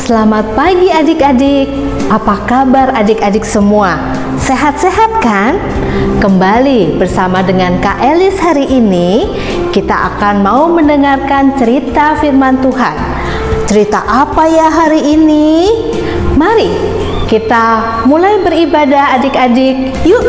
Selamat pagi adik-adik. Apa kabar adik-adik semua? Sehat-sehat kan? Kembali bersama dengan Kak Elis hari ini, kita akan mau mendengarkan cerita firman Tuhan. Cerita apa ya hari ini? Mari kita mulai beribadah adik-adik. Yuk,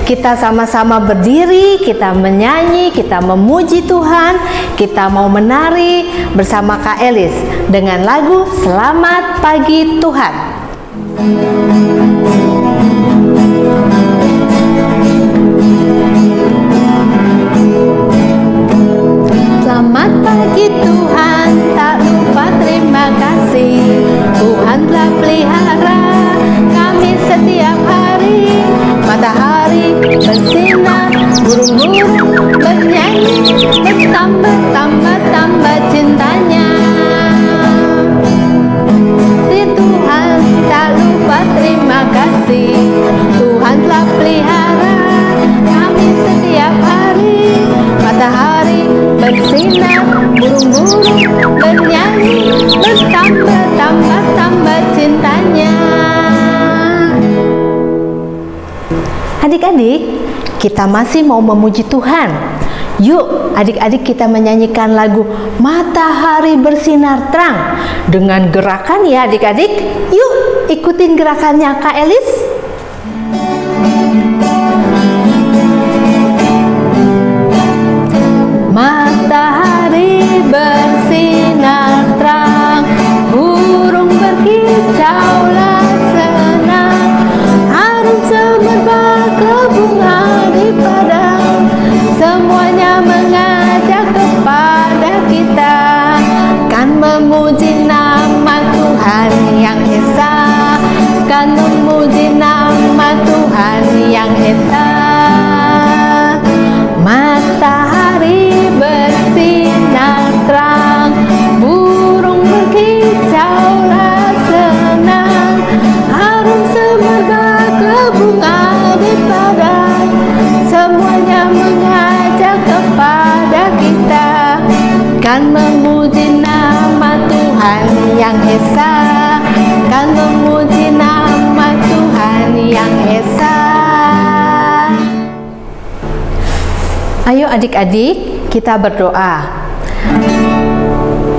kita sama-sama berdiri, kita menyanyi, kita memuji Tuhan, kita mau menari bersama Kak Elis dengan lagu Selamat Pagi Tuhan. Selamat pagi Tuhan, tak lupa terima kasih. Tuhan telah pelihara kami setiap hari. Matahari bersinar, burung-burung bernyanyi, bertambah cintanya. Di Tuhan tak lupa terima kasih. Tuhan telah pelihara kami setiap hari. Matahari bersinar, burung-burung bernyanyi, bertambah cintanya. Adik-adik, kita masih mau memuji Tuhan. Yuk adik-adik kita menyanyikan lagu Matahari Bersinar Terang dengan gerakan ya adik-adik. Yuk ikutin gerakannya Kak Elis. Matahari bersinar terang, burung berkicaulah senang, harum semerbak bunga di padang, semuanya mengajak kepada kita kan memuji nama Tuhan yang esa, kan memuji nama Tuhan yang esa. Matahari bersinar terang, burung berkicaulah senang, harum semerbak bunga di padang, semuanya mengajak kepada kita kan memuji nama Tuhan yang esa, kan memuji nama Tuhan yang esa. Ayo adik-adik kita berdoa.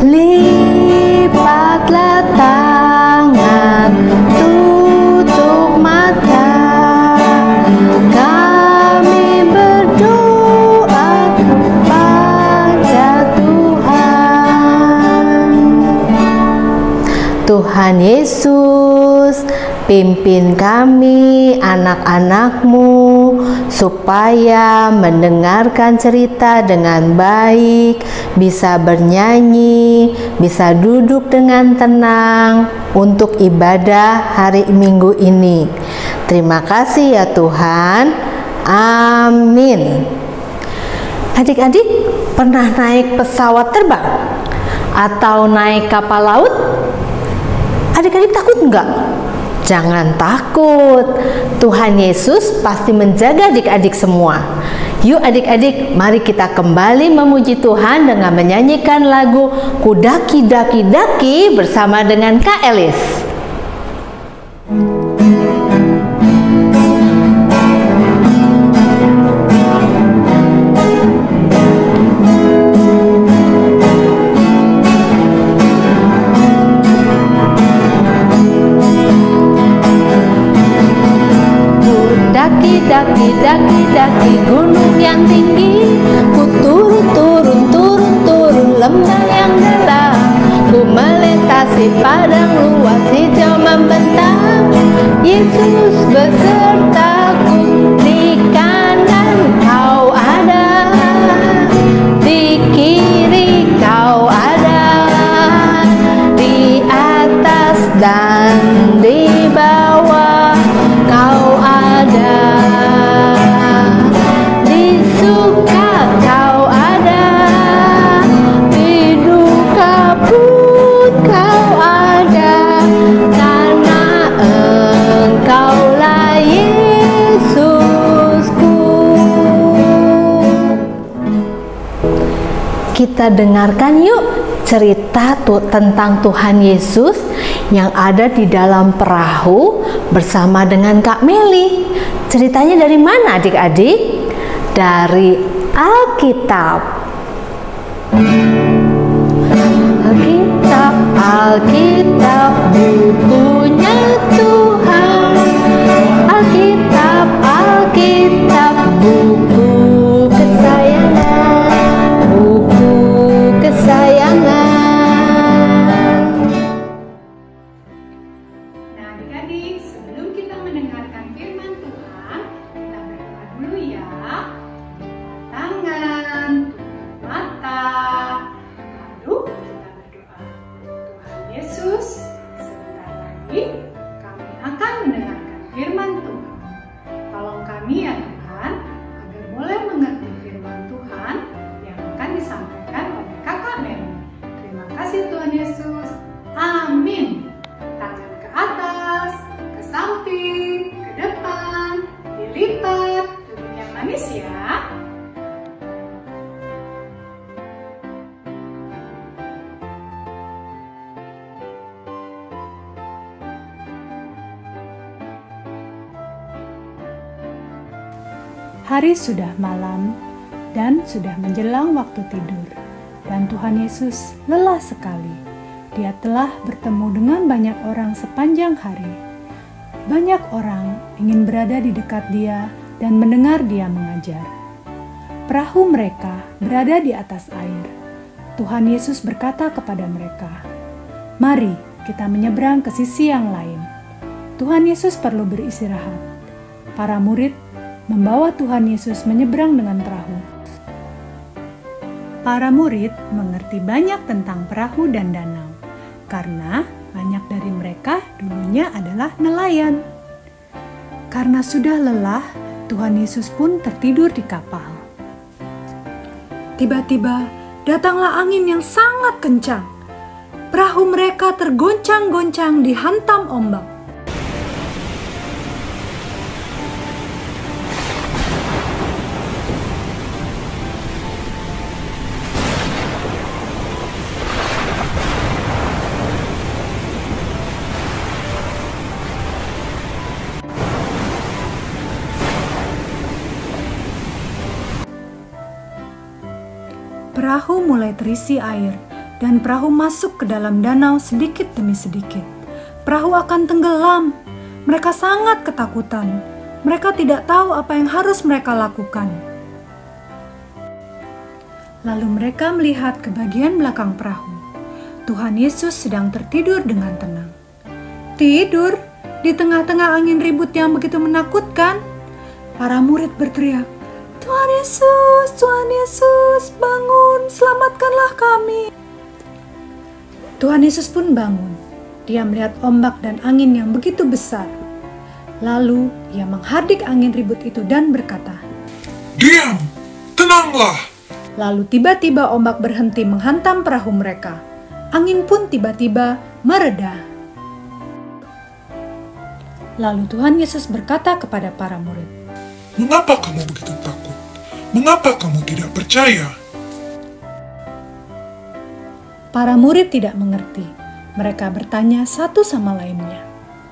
Lipatlah tangan, tutup mata, kami berdoa kepada Tuhan. Tuhan Yesus, pimpin kami anak-anak-Mu supaya mendengarkan cerita dengan baik, bisa bernyanyi, bisa duduk dengan tenang untuk ibadah hari Minggu ini. Terima kasih ya Tuhan. Amin. Adik-adik pernah naik pesawat terbang atau naik kapal laut? Adik-adik takut enggak? Jangan takut, Tuhan Yesus pasti menjaga adik-adik semua. Yuk adik-adik, mari kita kembali memuji Tuhan dengan menyanyikan lagu Ku Daki Daki Daki bersama dengan Kak Elis. Daki gunung yang tinggi, ku turun lembah yang dalam, ku melintasi padang luas hijau membentang. Yesus besertaku, di kanan kau ada, di kiri kau ada, di atas dan di bawah kau ada. Kita dengarkan yuk cerita tentang Tuhan Yesus yang ada di dalam perahu bersama dengan Kak Meli. Ceritanya dari mana adik-adik? Dari Alkitab. Alkitab bukunya Tuhan. Alkitab buku kesayangan, buku kesayangan. Nah adik-adik, sebelum kita mendengarkan firman Tuhan, kita berdoa dulu ya. Tangan, tutup mata. Lalu kita berdoa. Tuhan Yesus, sebentar lagi kami akan mendengarkan firman Tuhan. Tolong kami ya Tuhan, agar boleh mengerti firman Tuhan yang akan disampaikan oleh Kakak Meli. Terima kasih Tuhan Yesus. Amin. Tangan ke atas, ke samping, ke depan, dilipat, duduk yang manis ya. Hari sudah malam dan sudah menjelang waktu tidur, dan Tuhan Yesus lelah sekali. Dia telah bertemu dengan banyak orang sepanjang hari. Banyak orang ingin berada di dekat Dia dan mendengar Dia mengajar. Perahu mereka berada di atas air. Tuhan Yesus berkata kepada mereka, "Mari kita menyeberang ke sisi yang lain." Tuhan Yesus perlu beristirahat. Para murid membawa Tuhan Yesus menyeberang dengan perahu. Para murid mengerti banyak tentang perahu dan danau, karena banyak dari mereka dulunya adalah nelayan. Karena sudah lelah, Tuhan Yesus pun tertidur di kapal. Tiba-tiba datanglah angin yang sangat kencang. Perahu mereka tergoncang-goncang dihantam ombak. Perahu mulai terisi air, dan perahu masuk ke dalam danau sedikit demi sedikit. Perahu akan tenggelam. Mereka sangat ketakutan. Mereka tidak tahu apa yang harus mereka lakukan. Lalu mereka melihat ke bagian belakang perahu. Tuhan Yesus sedang tertidur dengan tenang. Tidur di tengah-tengah angin ribut yang begitu menakutkan. Para murid berteriak, "Tuhan Yesus, bangun, selamatkanlah kami." Tuhan Yesus pun bangun. Dia melihat ombak dan angin yang begitu besar. Lalu ia menghardik angin ribut itu dan berkata, "Diam, tenanglah." Lalu tiba-tiba ombak berhenti menghantam perahu mereka. Angin pun tiba-tiba mereda. Lalu Tuhan Yesus berkata kepada para murid, "Mengapa kamu begitu takut? Mengapa kamu tidak percaya?" Para murid tidak mengerti. Mereka bertanya satu sama lainnya,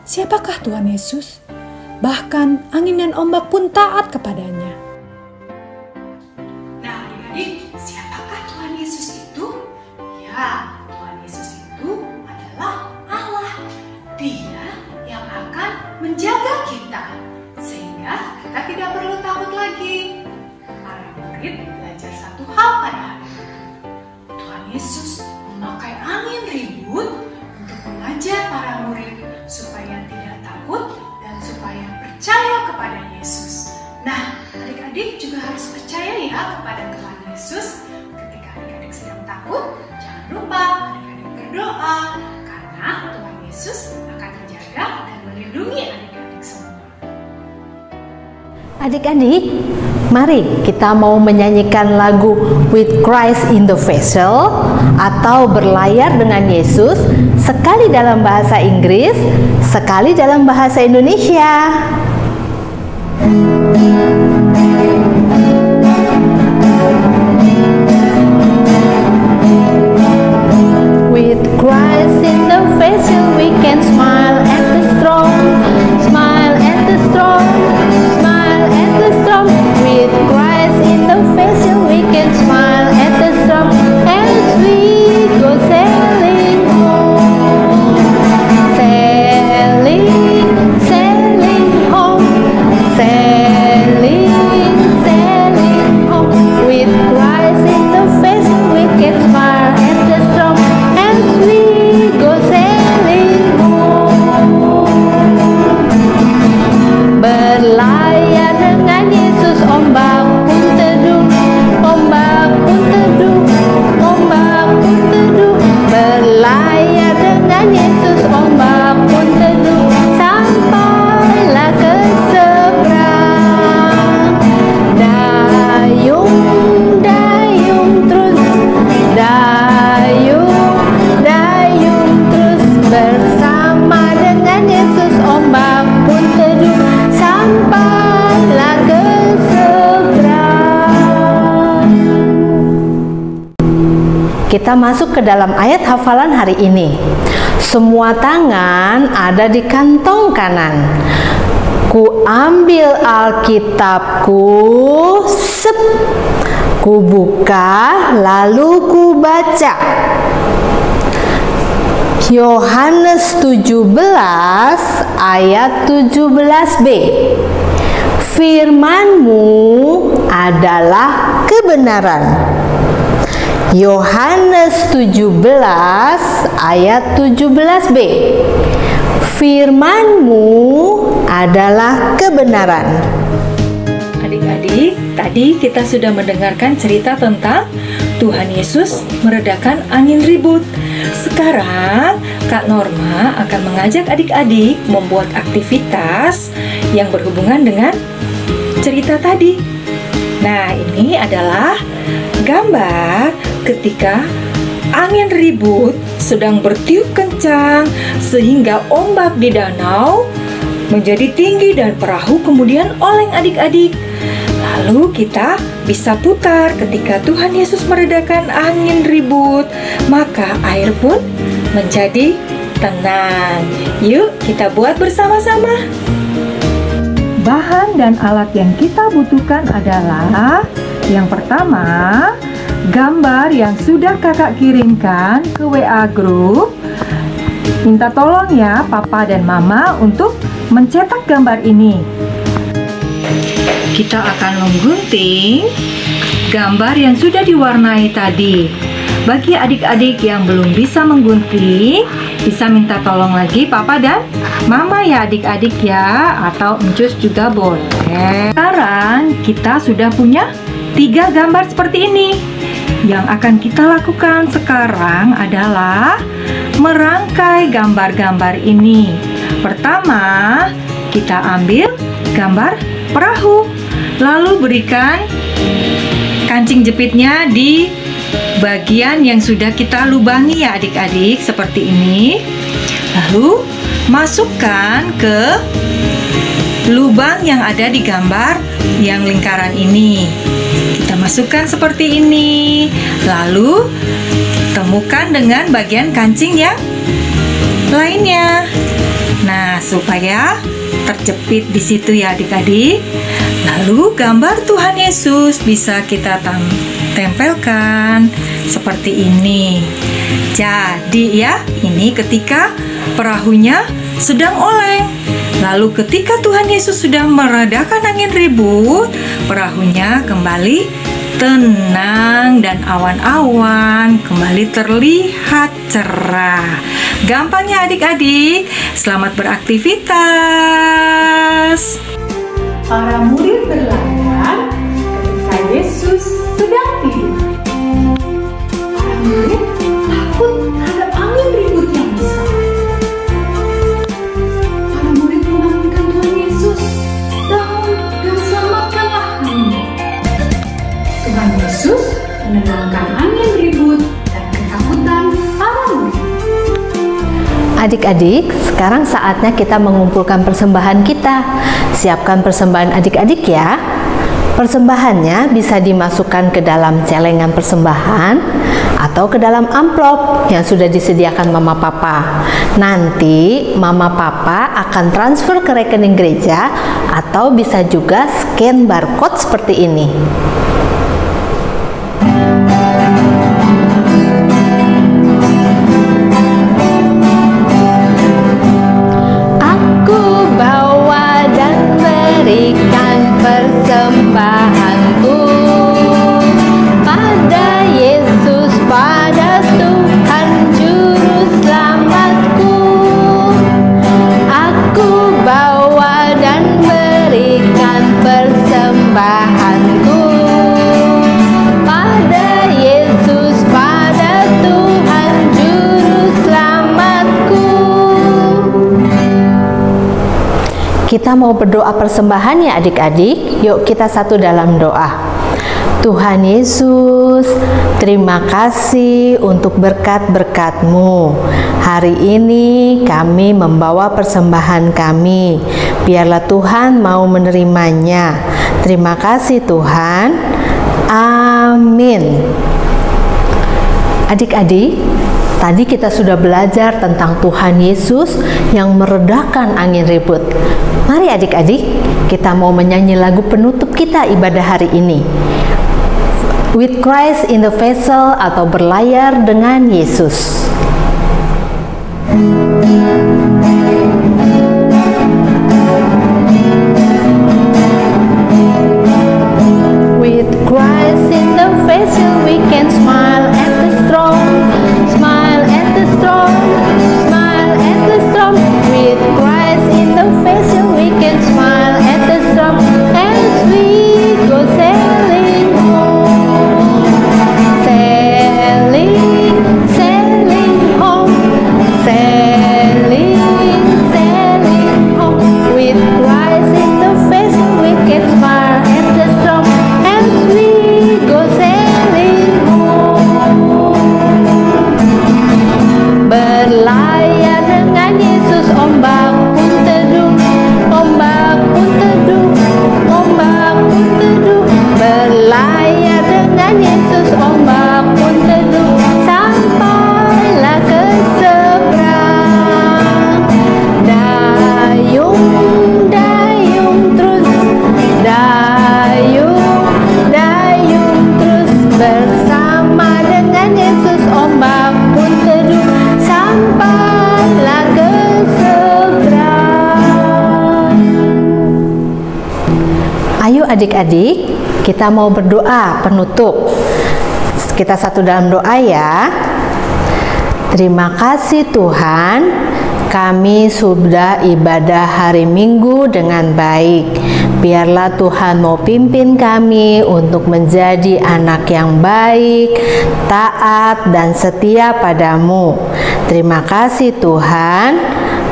"Siapakah Tuhan Yesus?" Bahkan angin dan ombak pun taat kepadanya. Nah adik-adik, siapakah Tuhan Yesus itu? Ya, Tuhan Yesus itu adalah Allah. Dia yang akan menjaga kita, sehingga kita tidak perlu takut lagi. Para murid belajar satu hal pada hari itu. Tuhan Yesus memakai angin ribut untuk mengajar para murid supaya tidak takut dan supaya percaya kepada Yesus. Nah, adik-adik juga harus percaya ya kepada Tuhan Yesus. Ketika adik-adik sedang takut, jangan lupa adik-adik berdoa, karena Tuhan Yesus akan menjaga dan melindungi adik-adik semua. Adik-adik, mari kita mau menyanyikan lagu With Christ in the Vessel atau Berlayar dengan Yesus, sekali dalam bahasa Inggris, sekali dalam bahasa Indonesia. With Christ in the vessel we can kita masuk ke dalam ayat hafalan hari ini. Semua tangan ada di kantong kanan. Ku ambil Alkitabku, sep. Ku buka, lalu ku baca. Yohanes 17 ayat 17b. Firman-Mu adalah kebenaran. Yohanes 17 ayat 17b. Firman-Mu adalah kebenaran. Adik-adik, tadi kita sudah mendengarkan cerita tentang Tuhan Yesus meredakan angin ribut. Sekarang Kak Norma akan mengajak adik-adik membuat aktivitas yang berhubungan dengan cerita tadi. Nah, ini adalah gambar ketika angin ribut sedang bertiup kencang sehingga ombak di danau menjadi tinggi dan perahu kemudian oleng adik-adik. Lalu kita bisa putar ketika Tuhan Yesus meredakan angin ribut, maka air pun menjadi tenang. Yuk kita buat bersama-sama. Bahan dan alat yang kita butuhkan adalah yang pertama, gambar yang sudah kakak kirimkan ke WA Group. Minta tolong ya Papa dan Mama untuk mencetak gambar ini. Kita akan menggunting gambar yang sudah diwarnai tadi. Bagi adik-adik yang belum bisa menggunting, bisa minta tolong lagi Papa dan Mama ya adik-adik ya, atau Encus juga boleh. Sekarang kita sudah punya 3 gambar seperti ini. Yang akan kita lakukan sekarang adalah merangkai gambar-gambar ini. Pertama, kita ambil gambar perahu, lalu berikan kancing jepitnya di bagian yang sudah kita lubangi ya adik-adik, seperti ini. Lalu masukkan ke lubang yang ada di gambar yang lingkaran ini. Kita masukkan seperti ini. Lalu temukan dengan bagian kancing yang lainnya. Nah, supaya terjepit di situ ya adik-adik. Lalu gambar Tuhan Yesus bisa kita tempelkan seperti ini. Jadi ya, ini ketika perahunya sedang oleng. Lalu ketika Tuhan Yesus sudah meredakan angin ribut, perahunya kembali tenang dan awan-awan kembali terlihat cerah. Gampang ya adik-adik, selamat beraktivitas. Para murid berlayar ketika Yesus sedang tidur. Para murid takut terhadap angin ribut yang besar. Para murid memanggilkan Tuhan Yesus, "Bangun dan selamatkanlah kami." Tuhan Yesus menenangkan angin ribut dan ketakutan para murid. Adik-adik, sekarang saatnya kita mengumpulkan persembahan kita. Siapkan persembahan adik-adik ya. Persembahannya bisa dimasukkan ke dalam celengan persembahan atau ke dalam amplop yang sudah disediakan Mama Papa. Nanti Mama Papa akan transfer ke rekening gereja atau bisa juga scan barcode seperti ini. Berikan persembahanku pada Yesus, pada Tuhan Juru Selamatku. Aku bawa dan berikan persembahanku pada Yesus, pada Tuhan Juru Selamatku. Kita mau berdoa persembahan ya adik-adik. Yuk kita satu dalam doa. Tuhan Yesus, terima kasih untuk berkat-berkat-Mu. Hari ini kami membawa persembahan kami. Biarlah Tuhan mau menerimanya. Terima kasih Tuhan. Amin. Adik-adik, tadi kita sudah belajar tentang Tuhan Yesus yang meredakan angin ribut. Mari adik-adik, kita mau menyanyi lagu penutup kita ibadah hari ini. With Christ in the Vessel atau berlayar dengan Yesus. With Christ in the vessel we can smile at the storm, smile at the storm, smile at the storm. With Christ in the vessel we can smile at the storm as we go sailing home, sailing, sailing home, sailing, sailing home. With Christ in the vessel we can smile at the storm as we go sailing home. Berlayar dengan Yesus, ombak pun teduh, ombak pun teduh, ombak pun teduh. Berlayar dengan Yesus, ombak pun teduh, sampailah ke seberang. Dayung, dayung terus, dayung, dayung terus. Bersama dengan Yesus, ombak pun teduh, sampailah ke seberang. Ayo adik-adik, kita mau berdoa penutup. Kita satu dalam doa ya. Terima kasih Tuhan, kami sudah ibadah hari Minggu dengan baik. Biarlah Tuhan mau pimpin kami untuk menjadi anak yang baik, taat, dan setia padamu. Terima kasih Tuhan.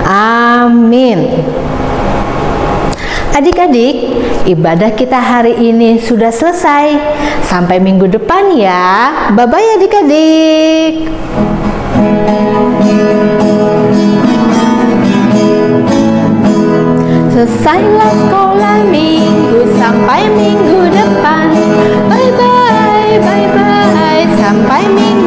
Amin. Adik-adik, ibadah kita hari ini sudah selesai. Sampai minggu depan ya. Bye-bye adik-adik. Selesailah sekolah minggu, sampai minggu depan. Bye-bye, bye-bye, sampai minggu